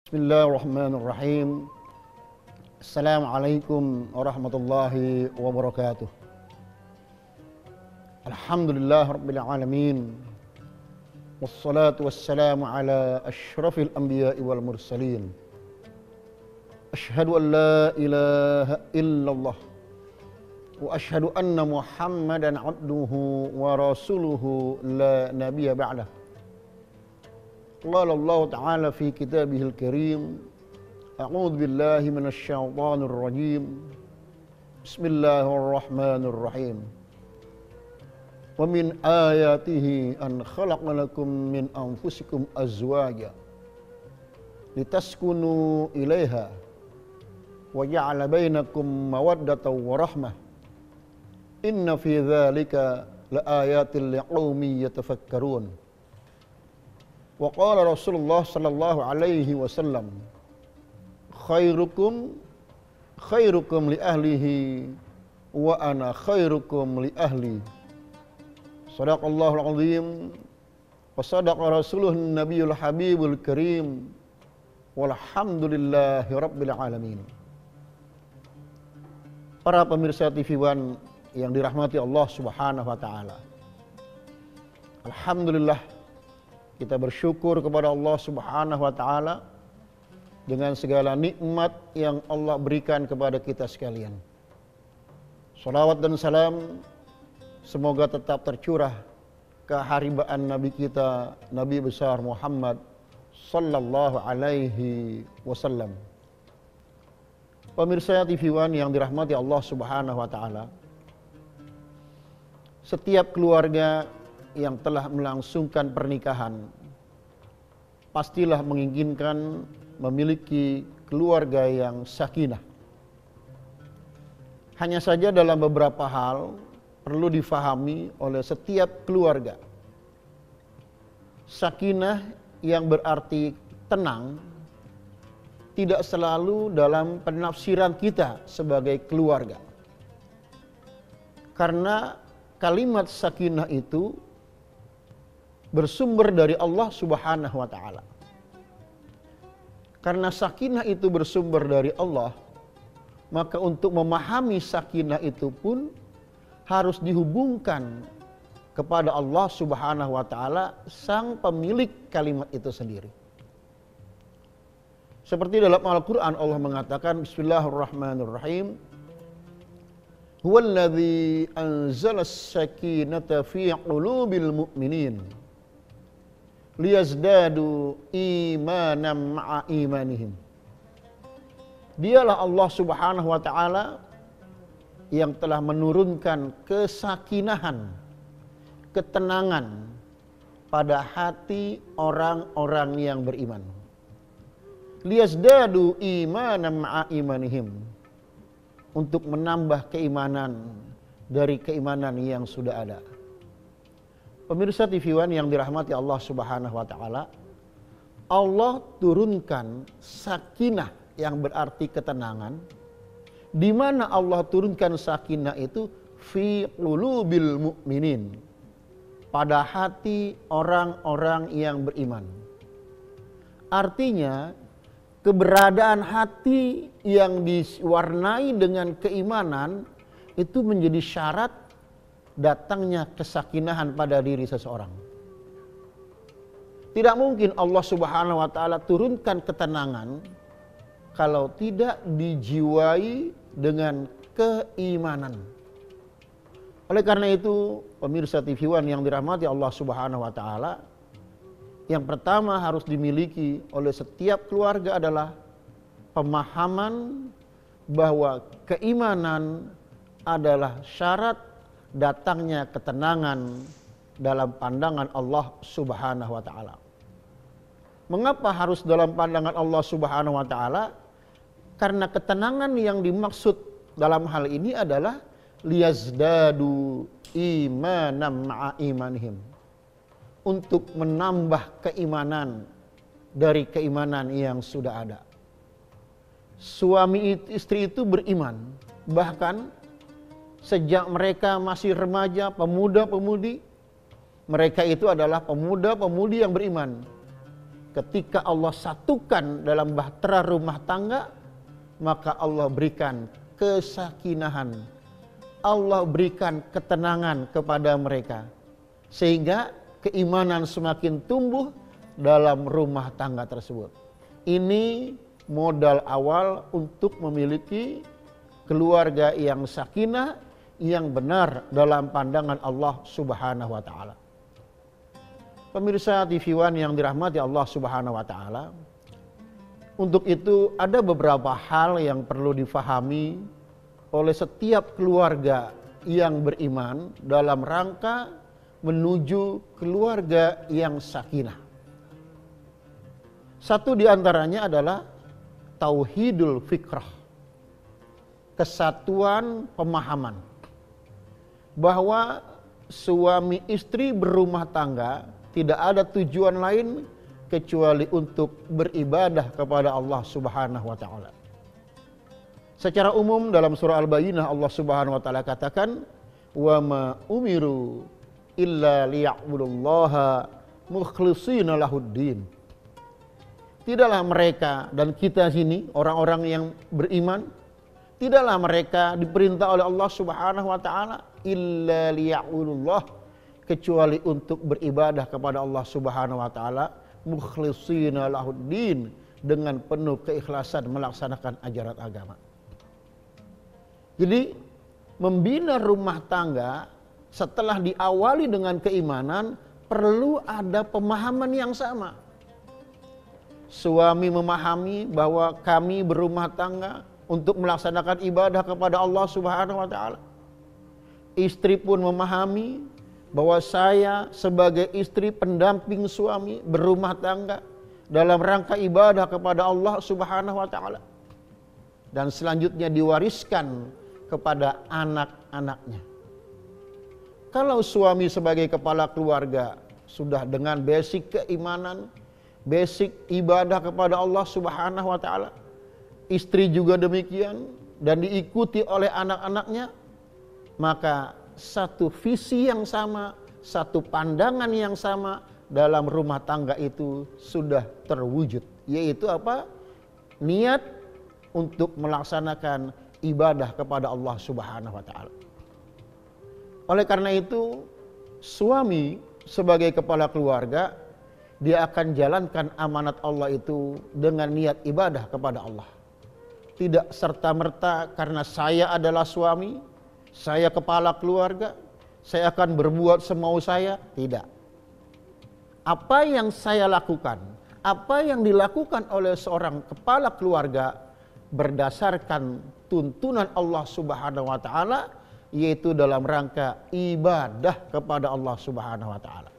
Bismillahirrahmanirrahim. Assalamualaikum warahmatullahi wabarakatuh. Alhamdulillah rabbil alamin. Wassalatu wassalamu ala asyrafil anbiya'i wal mursalin. Ashhadu an la ilaha illallah wa ashhadu anna Muhammadan abduhu wa rasuluhu la nabiyya ba'dah. Qala Allah Ta'ala fi kitabihil karim. A'udzu billahi minasy syaithanir rajim. Bismillahirrahmanirrahim. Wa min ayatihi an khalaqa lakum min anfusikum azwaja litaskunu ilaiha wa ja'ala bainakum mawaddatan wa rahmah. Inna fi dzalika laayatin liqaumin yatafakkarun. Wa qala Rasulullah sallallahu alaihi wasallam, khairukum li ahlihi wa ana khairukum li ahli. Shadaqallahul azim wa sadaqa rasuluhun nabiyul habibul karim. Walhamdulillahi rabbil alamin. Para pemirsa TV One yang dirahmati Allah Subhanahu wa taala. Alhamdulillah, kita bersyukur kepada Allah Subhanahu wa taala dengan segala nikmat yang Allah berikan kepada kita sekalian. Shalawat dan salam semoga tetap tercurah keharibaan Nabi kita, Nabi besar Muhammad sallallahu alaihi wasallam. Pemirsa TV One yang dirahmati Allah Subhanahu wa taala. Setiap keluarga yang telah melangsungkan pernikahan pastilah menginginkan memiliki keluarga yang sakinah. Hanya saja dalam beberapa hal perlu difahami oleh setiap keluarga. Sakinah yang berarti tenang tidak selalu dalam penafsiran kita sebagai keluarga. Karena kalimat sakinah itu bersumber dari Allah Subhanahu wa taala. Karena sakinah itu bersumber dari Allah, maka untuk memahami sakinah itu pun harus dihubungkan kepada Allah Subhanahu wa taala, sang pemilik kalimat itu sendiri. Seperti dalam Al-Qur'an Allah mengatakan, Bismillahirrahmanirrahim. Huwallazi anzalas sakinata fi qulubil mu'minin liyazdadu imanan ma'a imanihim. Dialah Allah Subhanahu wa taala yang telah menurunkan kesakinahan, ketenangan pada hati orang-orang yang beriman. Liyazdadu imanan ma'a imanihim, untuk menambah keimanan dari keimanan yang sudah ada. Pemirsa TV One yang dirahmati Allah Subhanahu wa taala, Allah turunkan sakinah yang berarti ketenangan. Di mana Allah turunkan sakinah itu? Fi qulubil mu'minin, pada hati orang-orang yang beriman. Artinya keberadaan hati yang diwarnai dengan keimanan itu menjadi syarat datangnya kesakinahan pada diri seseorang. Tidak mungkin Allah Subhanahu wa taala turunkan ketenangan kalau tidak dijiwai dengan keimanan. Oleh karena itu, pemirsa TV One yang dirahmati Allah Subhanahu wa taala, yang pertama harus dimiliki oleh setiap keluarga adalah pemahaman bahwa keimanan adalah syarat datangnya ketenangan dalam pandangan Allah Subhanahu wa taala. Mengapa harus dalam pandangan Allah Subhanahu wa taala? Karena ketenangan yang dimaksud dalam hal ini adalah liyazdadu imanan ma'a imanihim, untuk menambah keimanan dari keimanan yang sudah ada. Suami istri itu beriman, bahkan sejak mereka masih remaja, pemuda-pemudi, mereka itu adalah pemuda-pemudi yang beriman. ketika Allah satukan dalam bahtera rumah tangga, maka Allah berikan kesakinahan, Allah berikan ketenangan kepada mereka, sehingga keimanan semakin tumbuh dalam rumah tangga tersebut. Ini modal awal untuk memiliki keluarga yang sakinah, yang benar dalam pandangan Allah Subhanahu wa taala. Pemirsa TV One yang dirahmati Allah Subhanahu wa taala, untuk itu ada beberapa hal yang perlu difahami oleh setiap keluarga yang beriman dalam rangka menuju keluarga yang sakinah. Satu di antaranya adalah tauhidul fikrah, kesatuan pemahaman, bahwa suami istri berumah tangga tidak ada tujuan lain kecuali untuk beribadah kepada Allah Subhanahu wa taala. Secara umum dalam surah Al-Bayyinah Allah Subhanahu wa taala katakan, "Wa ma umiru illa liya'budullaha mukhlishina lahuddin." Tidaklah mereka, dan kita sini orang-orang yang beriman, tidaklah mereka diperintah oleh Allah Subhanahu wa taala illa liya'budullah, kecuali untuk beribadah kepada Allah Subhanahu wa taala mukhlishina lahuddin, dengan penuh keikhlasan melaksanakan ajaran agama. Jadi membina rumah tangga setelah diawali dengan keimanan perlu ada pemahaman yang sama. Suami memahami bahwa kami berumah tangga untuk melaksanakan ibadah kepada Allah Subhanahu wa taala. Istri pun memahami bahwa saya sebagai istri pendamping suami berumah tangga dalam rangka ibadah kepada Allah Subhanahu wa taala. Dan selanjutnya diwariskan kepada anak-anaknya. Kalau suami sebagai kepala keluarga sudah dengan basic keimanan, basic ibadah kepada Allah Subhanahu wa taala, istri juga demikian dan diikuti oleh anak-anaknya, maka satu visi yang sama, satu pandangan yang sama dalam rumah tangga itu sudah terwujud, yaitu apa? Niat untuk melaksanakan ibadah kepada Allah Subhanahu wa taala. Oleh karena itu, suami sebagai kepala keluarga, dia akan jalankan amanat Allah itu dengan niat ibadah kepada Allah. Tidak serta-merta karena saya adalah suami, saya kepala keluarga, saya akan berbuat semau saya. Tidak. Apa yang saya lakukan, apa yang dilakukan oleh seorang kepala keluarga berdasarkan tuntunan Allah Subhanahu wa taala, yaitu dalam rangka ibadah kepada Allah Subhanahu wa taala.